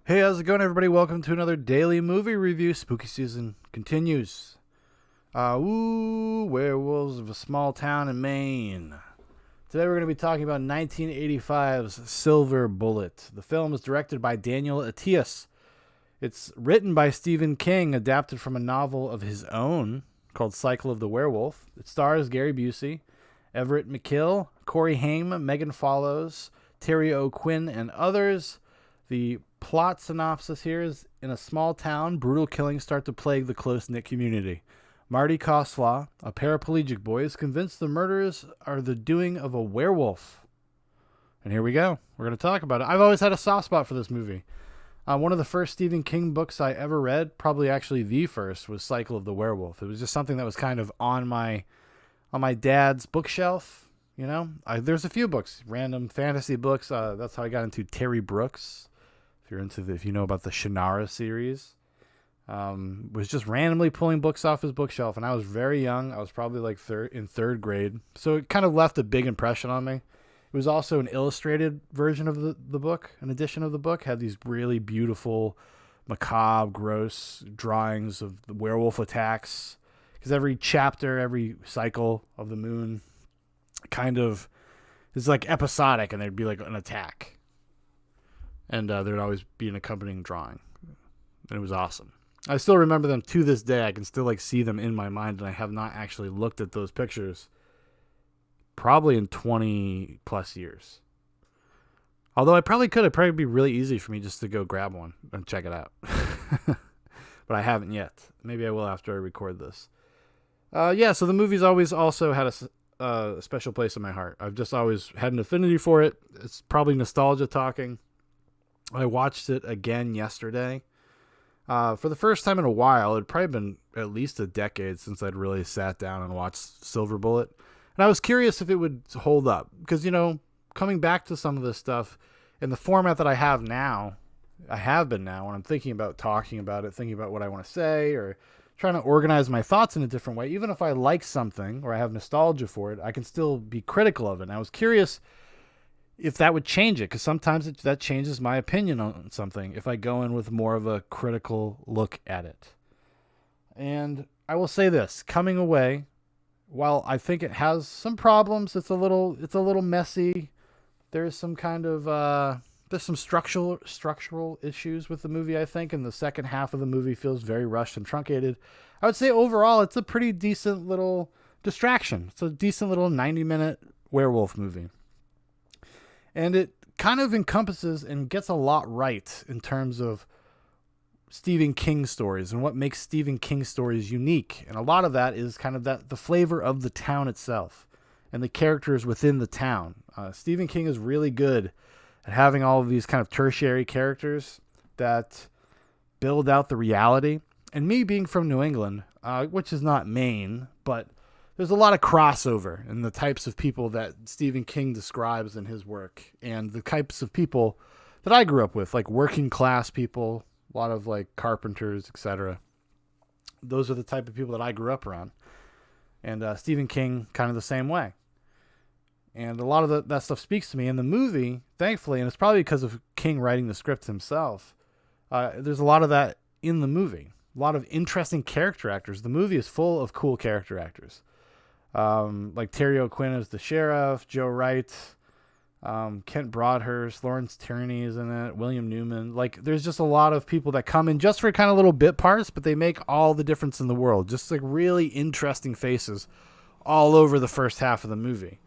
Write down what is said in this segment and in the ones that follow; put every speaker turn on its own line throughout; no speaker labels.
Hey, how's it going, everybody? Welcome to another daily movie review. Spooky season continues. Werewolves of a Small Town in Maine. Today we're going to be talking about 1985's Silver Bullet. The film is directed by Daniel Attias. It's written by Stephen King, adapted from a novel of his own called Cycle of the Werewolf. It stars Gary Busey, Everett McGill, Corey Haim, Megan Follows, Terry O'Quinn, and others. The plot synopsis here is: in a small town, brutal killings start to plague the close-knit community. Marty Koslaw, a paraplegic boy, is convinced the murders are the doing of a werewolf. And here we go. We're going to talk about it. I've always had a soft spot for this movie. One of the first Stephen King books I ever read, probably actually the first, was Cycle of the Werewolf. It was just something that was kind of on my dad's bookshelf. You know, there's a few books, random fantasy books. That's how I got into Terry Brooks. If you know about the Shannara series, was just randomly pulling books off his bookshelf, and I was very young. I was probably like in third grade, so it kind of left a big impression on me. It was also an illustrated version of the book. An edition of the book had these really beautiful, macabre, gross drawings of the werewolf attacks, because every chapter, every cycle of the moon kind of is like episodic, and there'd be like an attack. And there'd always be an accompanying drawing. And it was awesome. I still remember them to this day. I can still like see them in my mind, and I have not actually looked at those pictures probably in 20 plus years. Although I probably could. It'd probably be really easy for me just to go grab one and check it out. But I haven't yet. Maybe I will after I record this. So the movie's always also had a special place in my heart. I've just always had an affinity for it. It's probably nostalgia talking. I watched it again yesterday. For the first time in a while. It'd probably been at least a decade since I'd really sat down and watched Silver Bullet. And I was curious if it would hold up. Because, coming back to some of this stuff in the format that I have been now, when I'm thinking about talking about it, thinking about what I want to say, or trying to organize my thoughts in a different way. Even if I like something or I have nostalgia for it, I can still be critical of it. And I was curious if that would change it, because sometimes that changes my opinion on something if I go in with more of a critical look at it. And I will say this, coming away, while I think it has some problems, it's a little messy. There's some kind of there's some structural issues with the movie, I think, and the second half of the movie feels very rushed and truncated. I would say overall it's a pretty decent little distraction. It's a decent little 90-minute werewolf movie. And it kind of encompasses and gets a lot right in terms of Stephen King stories and what makes Stephen King stories unique. And a lot of that is kind of the flavor of the town itself and the characters within the town. Stephen King is really good at having all of these kind of tertiary characters that build out the reality. And me being from New England, which is not Maine, but there's a lot of crossover in the types of people that Stephen King describes in his work and the types of people that I grew up with, like working class people, a lot of like carpenters, etc. Those are the type of people that I grew up around. And Stephen King, kind of the same way. And a lot of that stuff speaks to me in the movie, thankfully, and it's probably because of King writing the script himself. There's a lot of that in the movie. A lot of interesting character actors. The movie is full of cool character actors. Like Terry O'Quinn as the sheriff, Joe Wright, Kent Broadhurst, Lawrence Tierney is in it, William Newman. Like, there's just a lot of people that come in just for kind of little bit parts, but they make all the difference in the world. Just like really interesting faces all over the first half of the movie.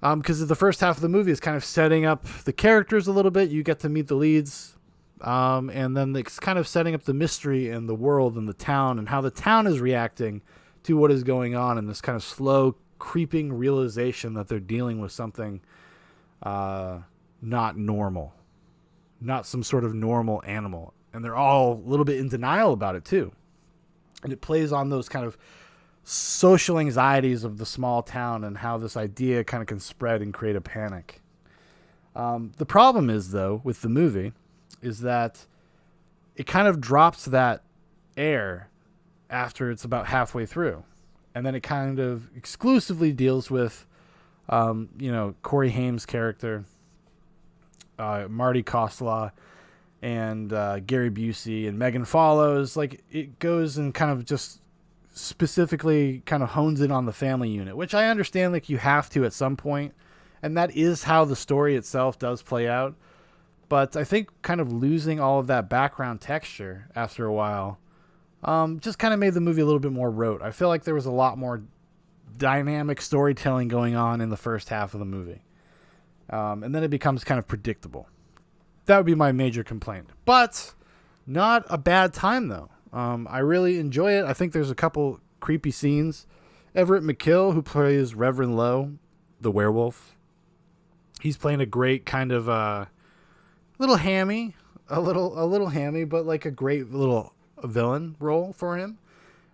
Because the first half of the movie is kind of setting up the characters a little bit. You get to meet the leads. And then it's kind of setting up the mystery and the world and the town and how the town is reacting to what is going on, and this kind of slow creeping realization that they're dealing with something not normal, not some sort of normal animal. And they're all a little bit in denial about it too. And it plays on those kind of social anxieties of the small town and how this idea kind of can spread and create a panic. The problem is, though, with the movie is that it kind of drops that air after it's about halfway through. And then it kind of exclusively deals with, Corey Haim's character, Marty Koslaw, and Gary Busey and Megan Follows. Like, it goes and kind of just specifically kind of hones in on the family unit, which I understand, like, you have to at some point, and that is how the story itself does play out. But I think kind of losing all of that background texture after a while just kind of made the movie a little bit more rote. I feel like there was a lot more dynamic storytelling going on in the first half of the movie. And then it becomes kind of predictable. That would be my major complaint. But not a bad time, though. I really enjoy it. I think there's a couple creepy scenes. Everett McGill, who plays Reverend Lowe, the werewolf, he's playing a great kind of little hammy, a little hammy, but like a great little villain role for him.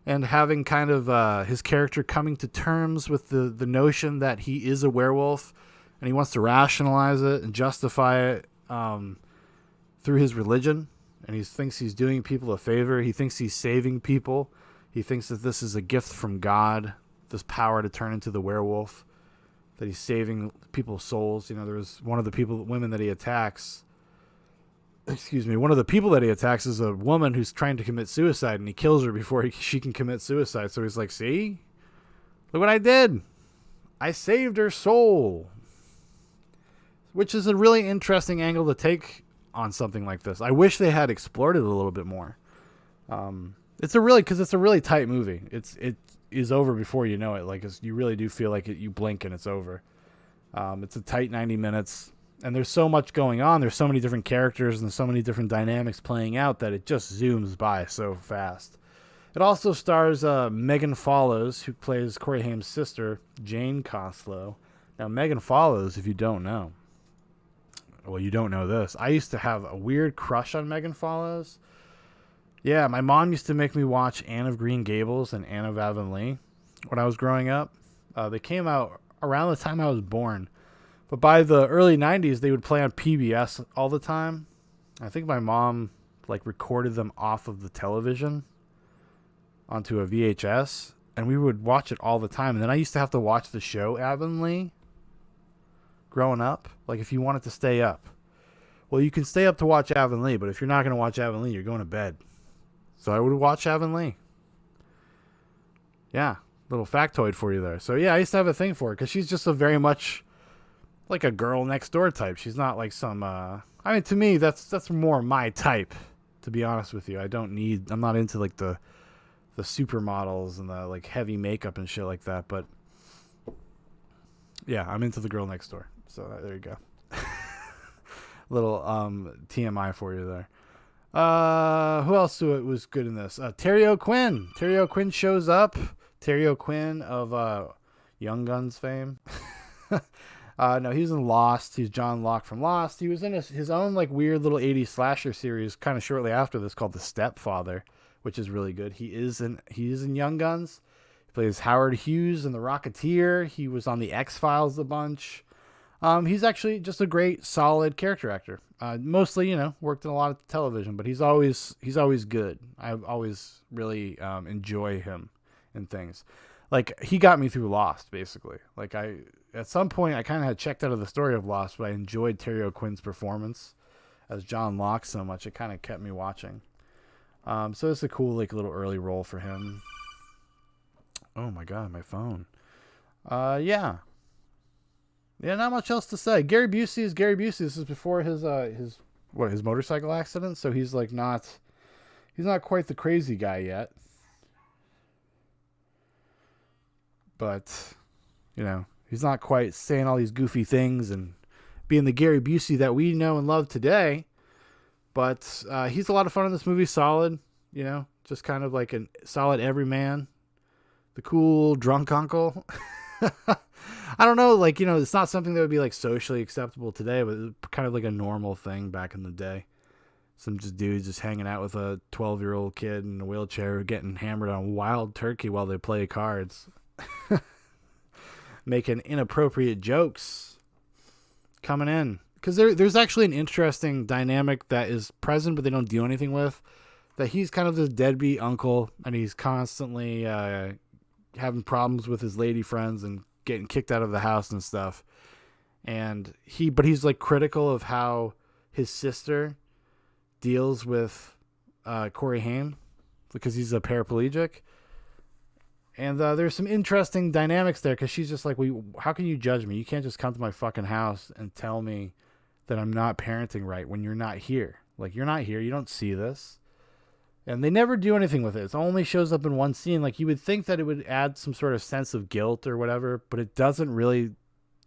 And having kind of his character coming to terms with the notion that he is a werewolf, and he wants to rationalize it and justify it through his religion. And he thinks he's doing people a favor. He thinks he's saving people. He thinks that this is a gift from God, this power to turn into the werewolf, that he's saving people's souls. You know, there was one of the women that he attacks. One of the people that he attacks is a woman who's trying to commit suicide, and he kills her before she can commit suicide. So he's like, see? Look what I did. I saved her soul. Which is a really interesting angle to take on something like this. I wish they had explored it a little bit more. It's a really tight movie. It is over before you know it. Like, you really do feel like you blink and it's over. It's a tight 90 minutes. And there's so much going on. There's so many different characters and so many different dynamics playing out that it just zooms by so fast. It also stars Megan Follows, who plays Corey Haim's sister, Jane Costlow. Now, Megan Follows, if you don't know, well, you don't know this. I used to have a weird crush on Megan Follows. Yeah, my mom used to make me watch Anne of Green Gables and Anne of Avonlea when I was growing up. They came out around the time I was born. But by the early 90s, they would play on PBS all the time. I think my mom recorded them off of the television onto a VHS, and we would watch it all the time. And then I used to have to watch the show Avonlea growing up. Like, if you wanted to stay up. Well, you can stay up to watch Avonlea, but if you're not going to watch Avonlea, you're going to bed. So I would watch Avonlea. Yeah, little factoid for you there. So yeah, I used to have a thing for her because she's just a very much like a girl next door type. She's not like some to me that's more my type, to be honest with you. I'm not into like the supermodels and the like heavy makeup and shit like that, but yeah, I'm into the girl next door. So there you go. Little TMI for you there. Who else was good in this? Terry O'Quinn. Terry O'Quinn shows up. Terry O'Quinn of Young Guns fame. No, he was in Lost. He's John Locke from Lost. He was in his own like weird little 80s slasher series kind of shortly after this called The Stepfather, which is really good. He is in Young Guns. He plays Howard Hughes in The Rocketeer. He was on The X-Files a bunch. He's actually just a great, solid character actor. Mostly, worked in a lot of television, but he's always good. I always really enjoy him in things. Like, he got me through Lost, basically. Like, at some point, I kind of had checked out of the story of Lost, but I enjoyed Terry O'Quinn's performance as John Locke so much, it kind of kept me watching. So it's a cool, like, little early role for him. Oh my God, my phone. Yeah. Yeah, not much else to say. Gary Busey is Gary Busey. This is before his motorcycle accident, so he's not quite the crazy guy yet. But, he's not quite saying all these goofy things and being the Gary Busey that we know and love today. But he's a lot of fun in this movie. Solid, just kind of like a solid everyman. The cool drunk uncle. I don't know, it's not something that would be like socially acceptable today, but it's kind of like a normal thing back in the day. Some dudes just hanging out with a 12-year-old kid in a wheelchair getting hammered on wild turkey while they play cards. Making inappropriate jokes coming in. Because there's actually an interesting dynamic that is present, but they don't do anything with. That he's kind of this deadbeat uncle, and he's constantly having problems with his lady friends and getting kicked out of the house and stuff. But he's like critical of how his sister deals with Corey Haim because he's a paraplegic. And there's some interesting dynamics there because she's just like, how can you judge me? You can't just come to my fucking house and tell me that I'm not parenting right when you're not here. Like, you're not here. You don't see this. And they never do anything with it. It only shows up in one scene. Like, you would think that it would add some sort of sense of guilt or whatever, but it doesn't really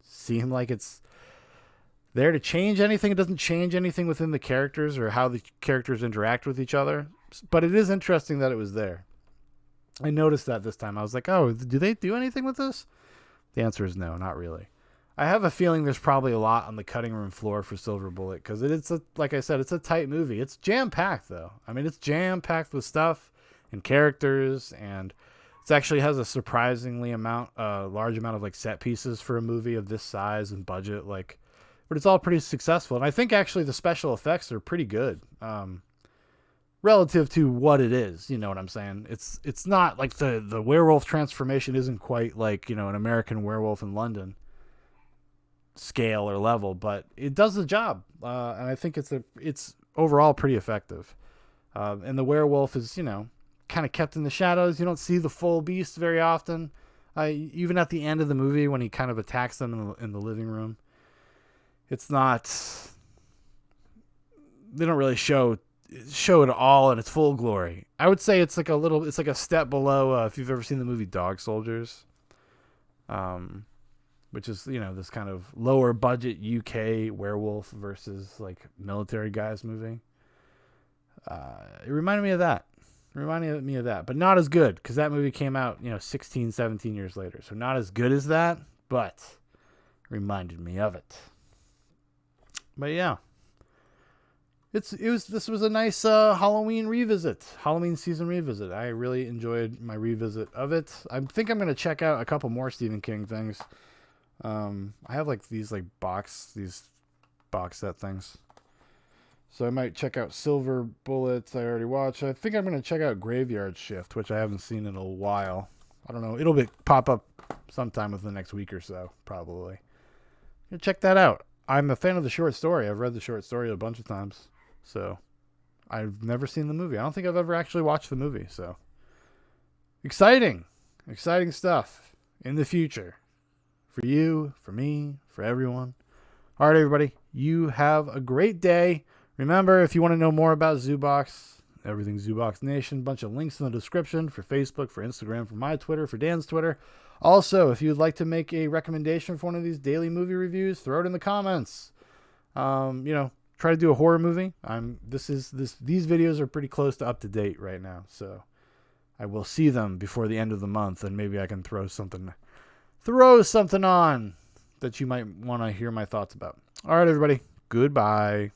seem like it's there to change anything. It doesn't change anything within the characters or how the characters interact with each other. But it is interesting that it was there. I noticed that this time. I was like, oh, do they do anything with this? The answer is no, not really. I have a feeling there's probably a lot on the cutting room floor for Silver Bullet because it's like I said, it's a tight movie. It's jam-packed, though. I mean, it's jam-packed with stuff and characters, and it actually has a surprisingly large amount of like set pieces for a movie of this size and budget. Like, but it's all pretty successful, and I think actually the special effects are pretty good. Relative to what it is, you know what I'm saying? It's not like the werewolf transformation isn't quite like, an American Werewolf in London scale or level, but it does the job, and I think it's overall pretty effective. And the werewolf is, kind of kept in the shadows. You don't see the full beast very often. Even at the end of the movie when he kind of attacks them in the living room, it's not. They don't really show it all in its full glory. I would say it's like a step below if you've ever seen the movie Dog Soldiers, which is, this kind of lower budget UK werewolf versus like military guys movie. It reminded me of that. But not as good because that movie came out, 16, 17 years later. So not as good as that, but reminded me of it. But yeah. This was a nice Halloween season revisit. I really enjoyed my revisit of it. I think I'm going to check out a couple more Stephen King things. I have like these box set things. So I might check out Silver Bullets. I already watched. I think I'm going to check out Graveyard Shift, which I haven't seen in a while. I don't know. It'll pop up sometime within the next week or so, probably. Check that out. I'm a fan of the short story. I've read the short story a bunch of times. So, I've never seen the movie. I don't think I've ever actually watched the movie. So, exciting stuff in the future for you, for me, for everyone. All right, everybody, you have a great day. Remember, if you want to know more about Zoobox, everything Zoobox Nation, bunch of links in the description for Facebook, for Instagram, for my Twitter, for Dan's Twitter. Also, if you'd like to make a recommendation for one of these daily movie reviews, throw it in the comments. Try to do a horror movie. These videos are pretty close to up to date right now, so I will see them before the end of the month, and maybe I can throw something on that you might want to hear my thoughts about. All right, everybody. Goodbye.